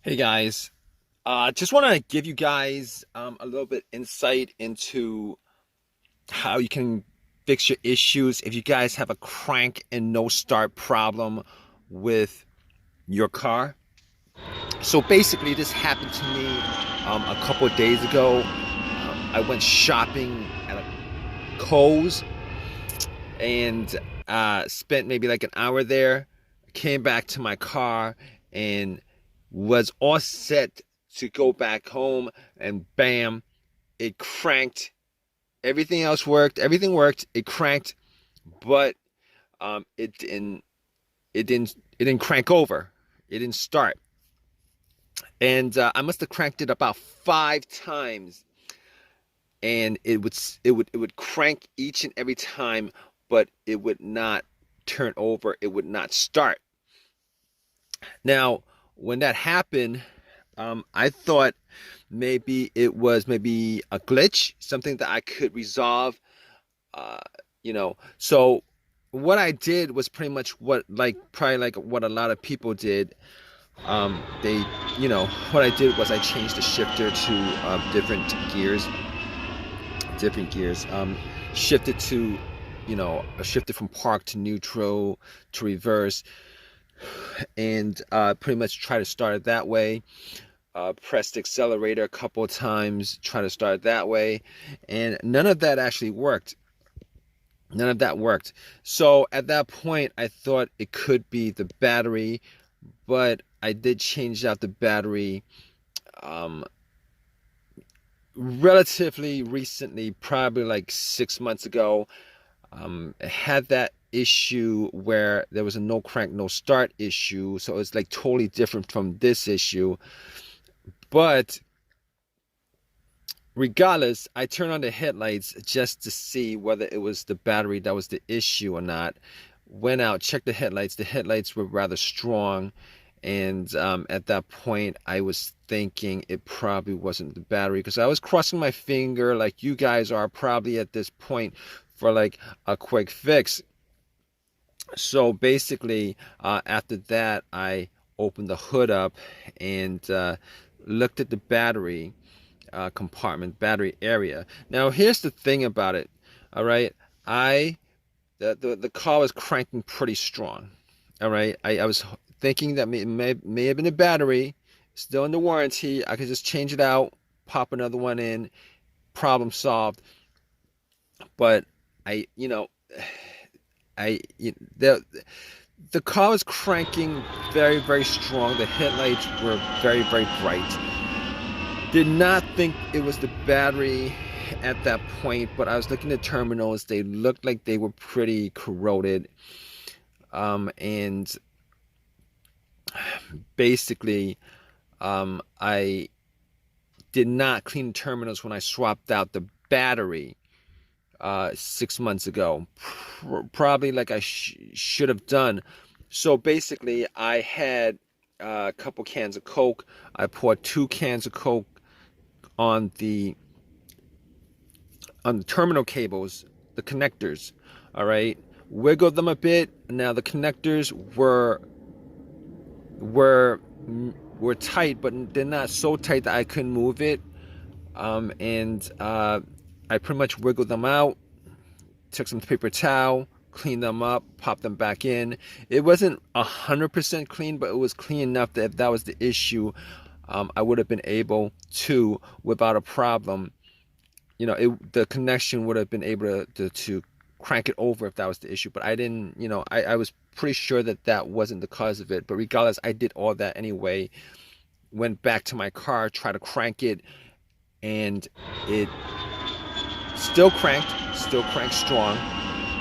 Hey guys, just want to give you guys a little bit insight into how you can fix your issues if you guys have a crank and no start problem with your car. So basically, this happened to me a couple of days ago. I went shopping at a Kohl's and spent maybe like an hour there. Came back to my car and was all set to go back home, and bam, it cranked. Everything else worked. Everything worked. It cranked, but it didn't. It didn't. It didn't crank over. It didn't start, and I must have cranked it about 5 times, and it would crank each and every time, but it would not turn over. It would not start. Now, when that happened, I thought maybe it was maybe a glitch, something that I could resolve. Uh, so what I did was pretty much what, like, probably like what a lot of people did. They, what I did was I changed the shifter to different gears. Shifted to, shifted from park to neutral to reverse, and pretty much try to start it that way. Pressed the accelerator a couple of times, try to start it that way, and none of that actually worked. None of that worked. So at that point, I thought it could be the battery, but I did change out the battery um, relatively recently, probably like 6 months ago. Had that issue where there was a no crank, no start issue. So it's like totally different from this issue. But regardless, I turned on the headlights just to see whether it was the battery that was the issue or not. Went out, checked the headlights. The headlights were rather strong. And at that point, I was thinking it probably wasn't the battery, because I was crossing my finger like you guys are probably at this point for like a quick fix. So basically, after that, I opened the hood up and looked at the battery compartment, battery area. Now, here's the thing about it. All right, I the car was cranking pretty strong. All right, I was thinking that may have been a battery, still in the warranty. I could just change it out, pop another one in, problem solved. But I, you know, I the car was cranking very strong. The headlights were very bright. Did not think it was the battery at that point, but I was looking at terminals. They looked like they were pretty corroded. And basically, I did not clean the terminals when I swapped out the battery 6 months ago. Probably like I should have done. So basically, I had a couple cans of Coke. I poured 2 cans of Coke on the terminal cables, the connectors. All right, wiggled them a bit. Now the connectors were were tight, but they're not so tight that I couldn't move it. And I pretty much wiggled them out, took some paper towel, cleaned them up, popped them back in. It wasn't 100% clean, but it was clean enough that if that was the issue, I would have been able to, without a problem, the connection would have been able to crank it over if that was the issue. But I didn't, I was pretty sure that that wasn't the cause of it. But regardless, I did all that anyway. Went back to my car, tried to crank it, and it still cranked strong,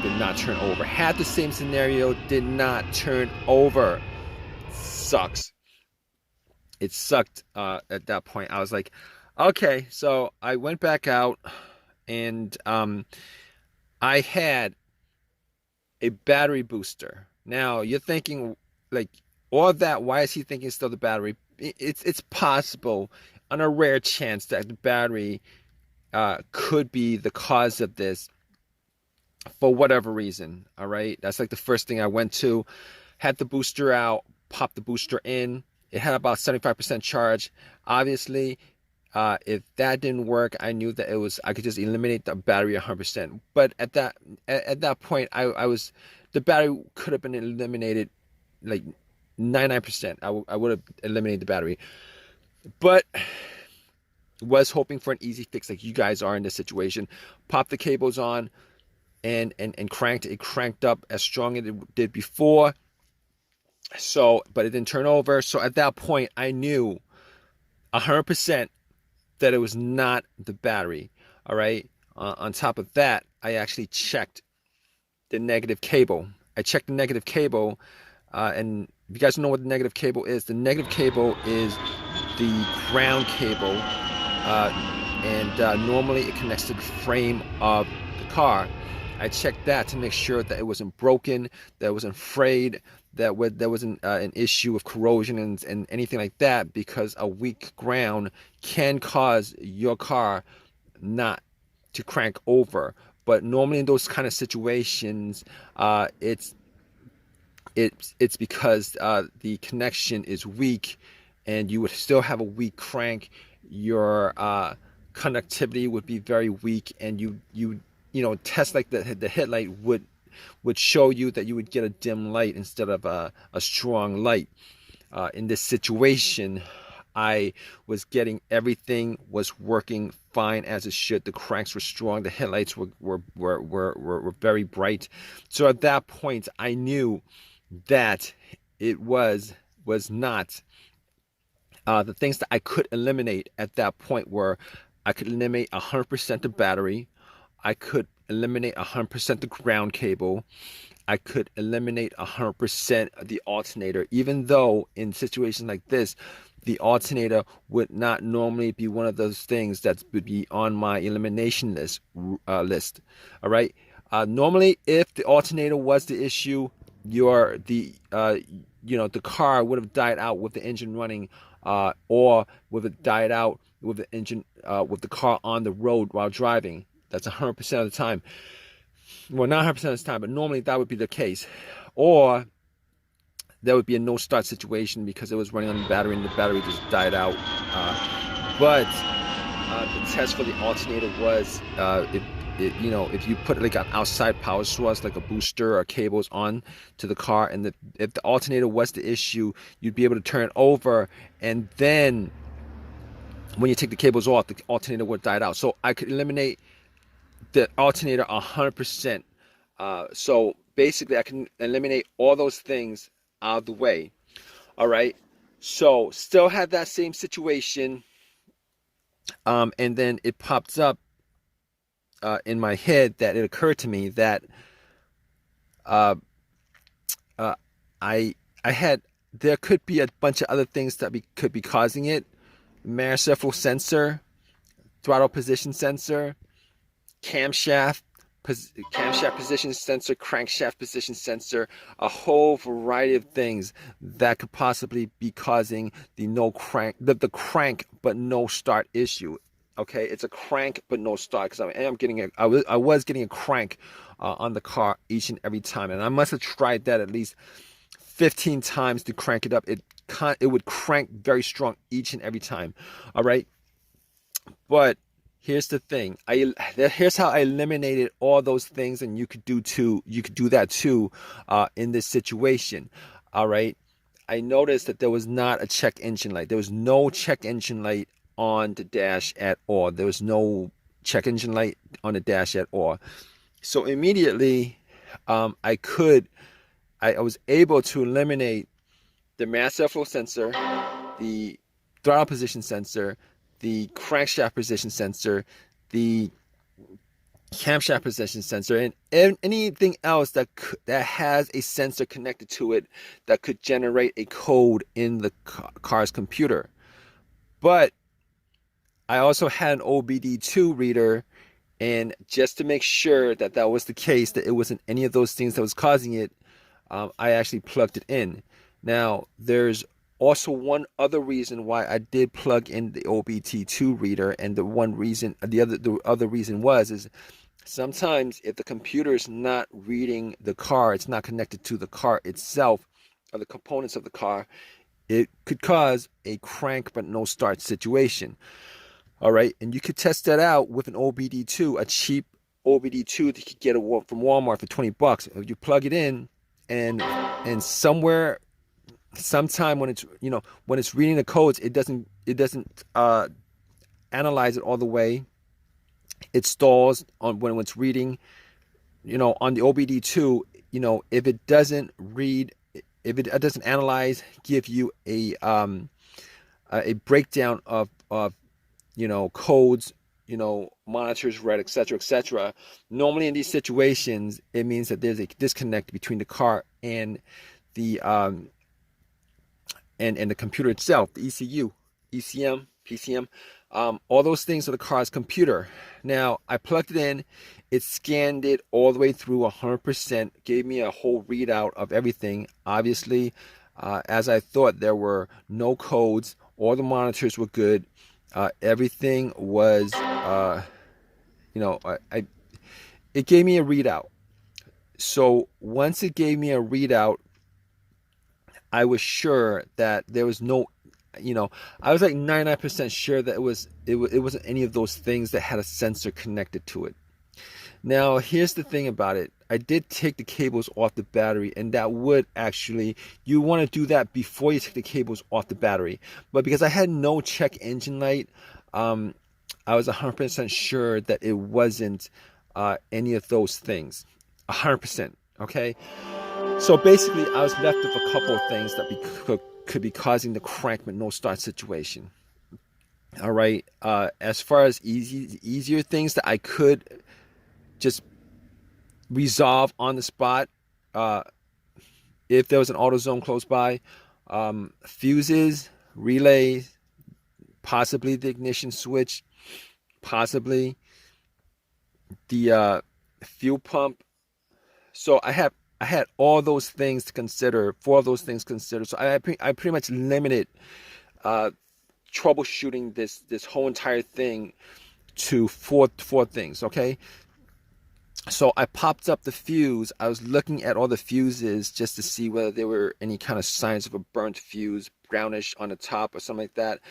did not turn over. Had the same scenario, did not turn over. Sucks. It sucked at that point. I was like, okay, so I went back out, and I had a battery booster. Now you're thinking, like, all of that, why is he thinking it's still the battery? It's possible, on a rare chance, that the battery could be the cause of this for whatever reason. All right, that's like the first thing I went to. Had the booster out, popped the booster in. It had about 75% charge. Obviously, if that didn't work, I knew that I could just eliminate the battery 100%. But at that point, I was the battery could have been eliminated like 99%. I would have eliminated the battery, but was hoping for an easy fix like you guys are in this situation. Popped the cables on and cranked it. Cranked up as strong as it did before. So, but it didn't turn over. So at that point, I knew 100% that it was not the battery. All right. On top of that, I actually checked the negative cable. I checked the negative cable, and if you guys know what the negative cable is, the negative cable is the ground cable, and normally it connects to the frame of the car. I checked that to make sure that it wasn't broken, that it wasn't frayed, that there wasn't an issue of corrosion and anything like that, because a weak ground can cause your car not to crank over. But normally in those kind of situations, it's because the connection is weak, and you would still have a weak crank. Your conductivity would be very weak, and you know, test like the headlight would show you that you would get a dim light instead of a strong light. In this situation, I was getting everything was working fine as it should. The cranks were strong. The headlights were very bright. So at that point, I knew that it was not the things that I could eliminate at that point were I could eliminate 100% the battery. I could eliminate 100% the ground cable. I could eliminate 100% the alternator, even though in situations like this, the alternator would not normally be one of those things that would be on my elimination list. All right. Normally, if the alternator was the issue, the car would have died out with the engine running, or would have died out with the engine with the car on the road while driving. That's 100% of the time. Well, not 100% of the time, but normally that would be the case. Or there would be a no start situation because it was running on the battery and the battery just died out. But the test for the alternator was if you put like an outside power source like a booster or cables on to the car, and if the alternator was the issue, you'd be able to turn it over, and then when you take the cables off, the alternator would die out. So I could eliminate the alternator 100%. So basically, I can eliminate all those things out of the way. All right. So still had that same situation, and then it pops up in my head that it occurred to me that uh, uh, I had there could be a bunch of other things that could be causing it. Manifold sensor, throttle position sensor, camshaft position sensor, crankshaft position sensor, a whole variety of things that could possibly be causing the crank but no start issue. Okay, it's a crank but no start, because I was getting a crank on the car each and every time, and I must have tried that at least 15 times to crank it up. It would crank very strong each and every time. All right, but here's the thing. Here's how I eliminated all those things, and you could do that too in this situation. All right, I noticed that there was not a check engine light. There was no check engine light on the dash at all. There was no check engine light on the dash at all. So immediately, I was able to eliminate the mass airflow sensor, the throttle position sensor, the crankshaft position sensor, the camshaft position sensor, and anything else that has a sensor connected to it that could generate a code in the car's computer. But I also had an OBD2 reader, and just to make sure that that was the case, that it wasn't any of those things that was causing it, I actually plugged it in. Now, there's also one other reason why I did plug in the OBD2 reader, and the other reason is sometimes if the computer is not reading the car, it's not connected to the car itself or the components of the car, it could cause a crank but no start situation. All right, and you could test that out with an OBD2, a cheap OBD2 that you could get from Walmart for 20 bucks. If you plug it in, and somewhere, sometime when it's when it's reading the codes, it doesn't analyze it all the way. It stalls on when it's reading. On the OBD2, if it doesn't read, if it doesn't analyze, give you a breakdown of codes, monitors read, etc., etc. Normally in these situations, it means that there's a disconnect between the car and the and the computer itself, the ECU, ECM, PCM, all those things are the car's computer. Now, I plugged it in, it scanned it all the way through 100%, gave me a whole readout of everything. Obviously, as I thought, there were no codes, all the monitors were good, everything was, it gave me a readout. So once it gave me a readout, I was sure that there was no, I was like 99% sure that it wasn't any of those things that had a sensor connected to it. Now, here's the thing about it. I did take the cables off the battery, and that would actually, you want to do that before you take the cables off the battery. But because I had no check engine light, I was 100% sure that it wasn't any of those things. 100%. Okay? So basically, I was left with a couple of things that could be causing the crank but no start situation. All right. As far as easier things that I could just resolve on the spot, if there was an AutoZone close by, fuses, relays, possibly the ignition switch, possibly the fuel pump. So I had all those things to consider, 4 of those things considered. So I pretty much limited troubleshooting this whole entire thing to four things. Okay. So I popped up the fuse. I was looking at all the fuses just to see whether there were any kind of signs of a burnt fuse, brownish on the top or something like that.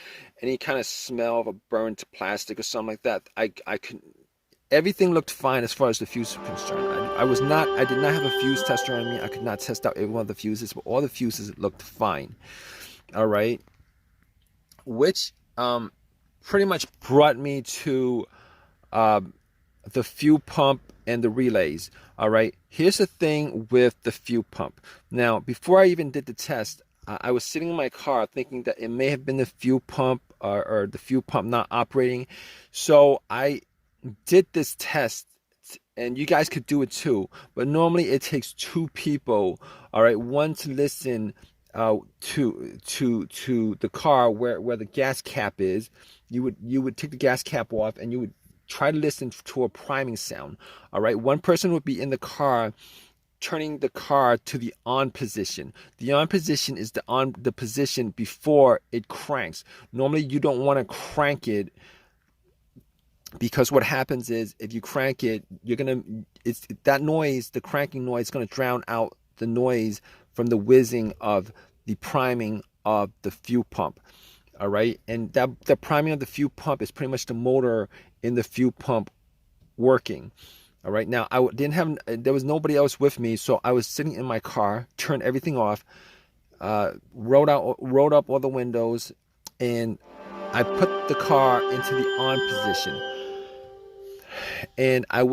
Any kind of smell of a burnt plastic or something like that. I could. Everything looked fine as far as the fuse was concerned. I did not have a fuse tester on me. I could not test out every one of the fuses, but all the fuses looked fine. All right. Which pretty much brought me to the fuel pump and the relays. All right. Here's the thing with the fuel pump. Now, before I even did the test, I was sitting in my car thinking that it may have been the fuel pump or the fuel pump not operating. So I did this test, and you guys could do it too, but normally it takes 2 people, all right, one to listen to the car where the gas cap is. You would take the gas cap off, and you would try to listen to a priming sound. All right, one person would be in the car turning the car to the on position. The on position is the position before it cranks. Normally you don't want to crank it, because what happens is if you crank it, that noise, the cranking noise, is going to drown out the noise from the whizzing of the priming of the fuel pump. All right, and the priming of the fuel pump is pretty much the motor in the fuel pump working. All right, now there was nobody else with me, so I was sitting in my car, turned everything off, rolled up all the windows, and I put the car into the on position. And I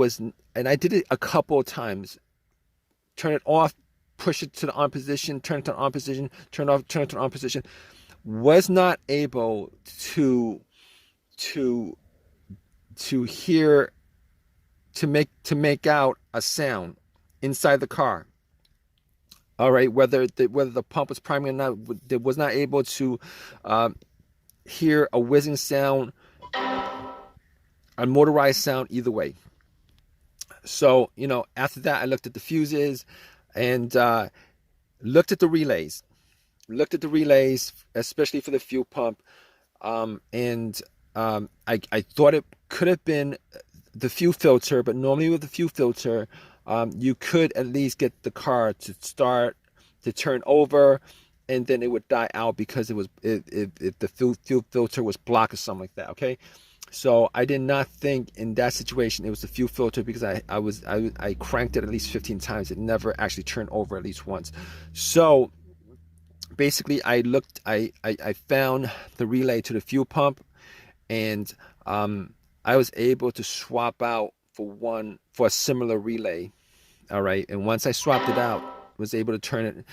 did it a couple of times. Turn it off, push it to the on position, turn it to the on position, turn it off, turn it to the on position. Was not able to hear, to make out a sound inside the car. All right, whether the pump was priming or not, it was not able to hear a whizzing sound, a motorized sound, either way. So, after that, I looked at the fuses and looked at the relays. Especially for the fuel pump. I thought it could have been the fuel filter, but normally with the fuel filter, you could at least get the car to start, to turn over, and then it would die out because if the fuel filter was blocked or something like that. Okay, so I did not think in that situation it was the fuel filter, because I cranked it at least 15 times. It never actually turned over at least once. So basically, I found the relay to the fuel pump, and I was able to swap out for a similar relay. All right, and once I swapped it out, was able to turn it,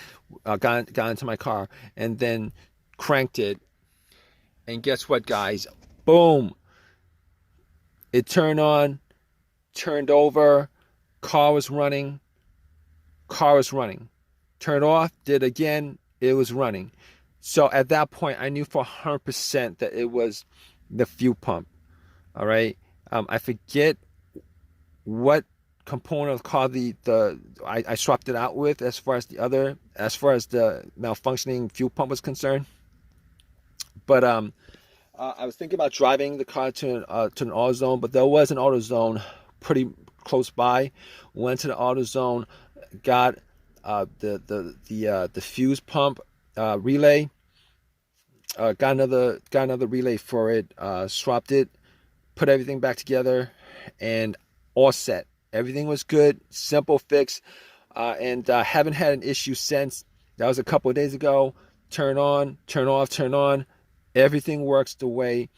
got into my car, and then cranked it. And guess what, guys? Boom! It turned on, turned over, car was running, turned off, did again, it was running. So at that point, I knew for 100% that it was the fuel pump. All right, I forget what component of the car I swapped it out with, as far as the malfunctioning fuel pump was concerned. But I was thinking about driving the car to an AutoZone, but there was an AutoZone pretty close by. Went to the AutoZone, got the fuse pump relay, got another relay for it, swapped it, put everything back together, and all set. Everything was good, simple fix, and haven't had an issue since. That was a couple of days ago. Turn on, turn off, turn on. Everything works the way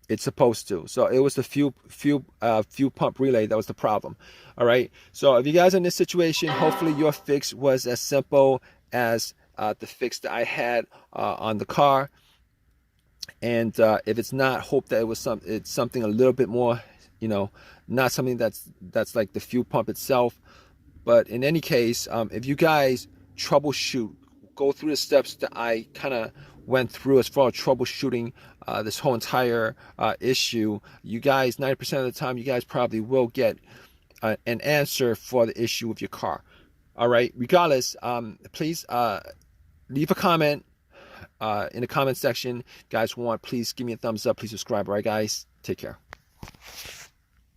it's supposed to. So it was the fuel pump relay that was the problem. All right. So if you guys are in this situation, hopefully your fix was as simple as the fix that I had on the car. And if it's not, hope that it's something a little bit more, not something that's like the fuel pump itself. But in any case, if you guys troubleshoot, go through the steps that I kind of went through as far as troubleshooting this whole entire issue, you guys, 90% of the time, you guys probably will get an answer for the issue with your car. All right. Regardless, please leave a comment in the comment section. If you guys want, please give me a thumbs up. Please subscribe. All right, guys. Take care.